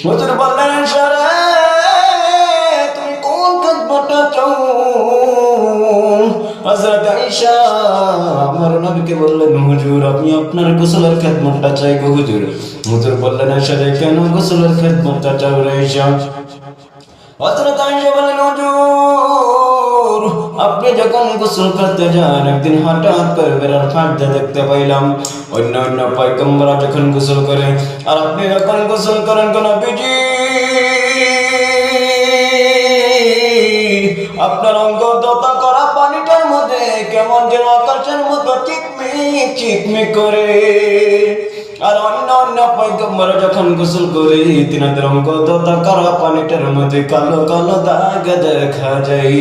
হুজুর বললেন আয়েশা রে তুমি কোন খেদমতটা চাও? হযরত আয়েশা আমার নবীকে বললেন হুজুর আমি আপনার গোসলের খেদমতটা চাই গো হুজুর। হুজুর বললেন আয়েশা রে কেন গোসলের খেদমতটা চাও রে আয়েশা? হযরত আয়েশা বলেন হুজুর আপনি যখন গোসল করতে যান একদিন হঠাৎ করে বেড়ার ফাঁক দিয়ে দেখতে পাইলাম অন্য অন্য পয়গম্বররা যখন গোসল করে আর আপনি যখন গোসল করেন কোন নবীজি আপনার অঙ্গ দতা করা পানিটার মধ্যে কেমন যেন আকাশের মতো চিকমিক চিকমিক করে। আর অন্য অন্য পয়গম্বররা যখন গোসল করে তিনাদের অঙ্গ দতা করা পানিটার মধ্যে কালো কালো দাগ দেখা যায়।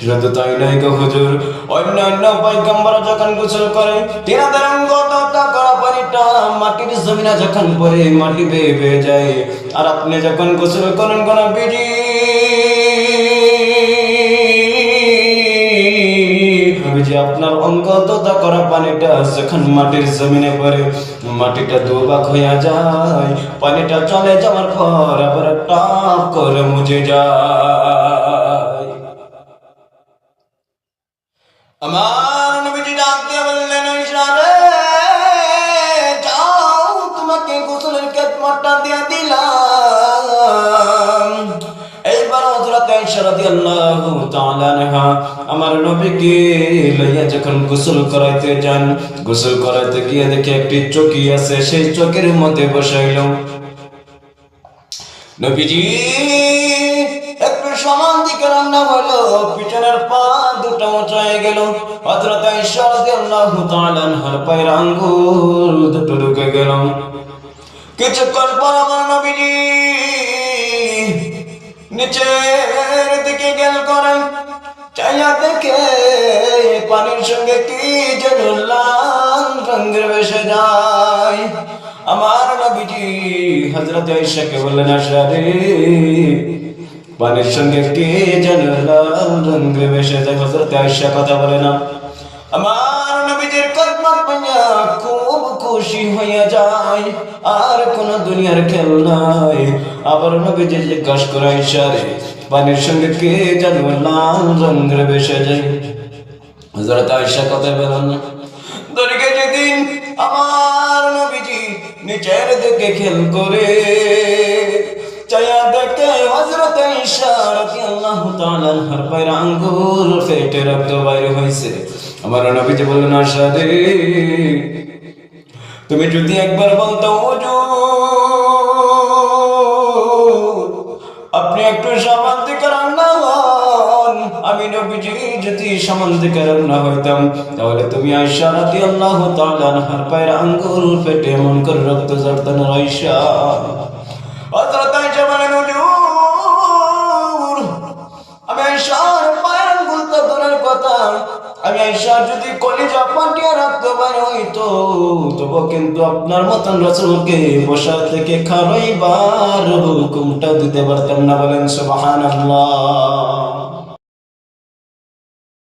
শুধু তাই নয় গো হুজুর অন্য অন্য পয়গম্বররা যখন গোসল করে তিনাদের অঙ্গ দতা করা পানিটা মাটির জমিনে যখন পড়ে মাটি বেয়ে বেয়ে যায়। আর আপনি যখন গোসল করেন কোন নবীজি আপনার অঙ্গ দতা করা পানিটা যখন মাটির জমিনে পড়ে মাটিটা দুভাগ হইয়া যায়, পানিটা চলে যাওয়ার পর আবার টপ করে মুছে যায়। আমার নবীজি ডাক দিয়ে বললেন আয়েশা রে যাও তোমাকে গোসলের খেদমতটা দিয়ে দিলাম। এইবার হযরত আয়েশা রাদিয়াল্লাহু তাআলা আনহা আমার নবীকে লইয়া যখন গোসল করাইতে যান, গোসল করাইতে গিয়ে দেখে একটি চকি আছে, সেই চকির মধ্যে বসাইল। নবীজি একটু সমান দিকে রান্না হলো, পিছনের পা দুটো উঁচু হয়ে গেল। হযরত আয়েশা রাদিয়াল্লাহু তাআলা আনহার পায়ের আঙ্গুল দুটো ঢুকে গেল। কিছুক্ষণ পর আমার নবীজি নিচের দিকে গেল করেন, চাইয়া দেখে পানির সঙ্গে কি যেন লাল রঙের ভেসে যায়। আমার নবীজি হযরত আয়েশাকে বললেন আয়েশা রে পানির সঙ্গে কি যেন লাল রঙের ভেসে যায়। হযরত আয়েশা কথা বলে না। আমার নবীজির খেদমত পাইয়া খুব খুশি হইয়া যায়, আর কোন দুনিয়ার খেল নাই। আবার নবীজি জিজ্ঞাসা করে আয়েশা রে পানির সঙ্গে কে যেন লাল রঙের ভেসে যায়। হযরত আয়েশা কথা বলেন না। দরিকে যেদিন আমার নবীজি নিচের দিকে খেল করে চাইয়া দেখে হযরত আয়েশা রাদিয়াল্লাহু তাআলা আনহার পায়ের আঙ্গুল ফেটে রক্ত বাইর হইছে। আমার নবীজি বললেন আয়েশা রে তুমি যদি একবার বলতো হুজুর আপনি একটু সামান দিকে রান্না হন, আমি নবীজি যদি সামান দিকে রান্না হইতাম তাহলে তুমি আয়েশা রাদিয়াল্লাহু তাআলা আনহার পায়ের আঙ্গুল ফেটে এমন করে রক্ত ঝরত না। আয়েশা হযরত আয়েশা বলেন হুজুর আমি আয়েশার পায়ের আঙ্গুল তো ধরার কথা, আমি আয়েশা যদি কলিজা ফাটিয়ে রাখতে পারি হইতো তবু কিন্তু আপনার মতন রাসূলকে বসা থেকে খাওয়াইবার হুকুমটা দিতে পারতাম না। বলেন সুবহানাল্লাহ।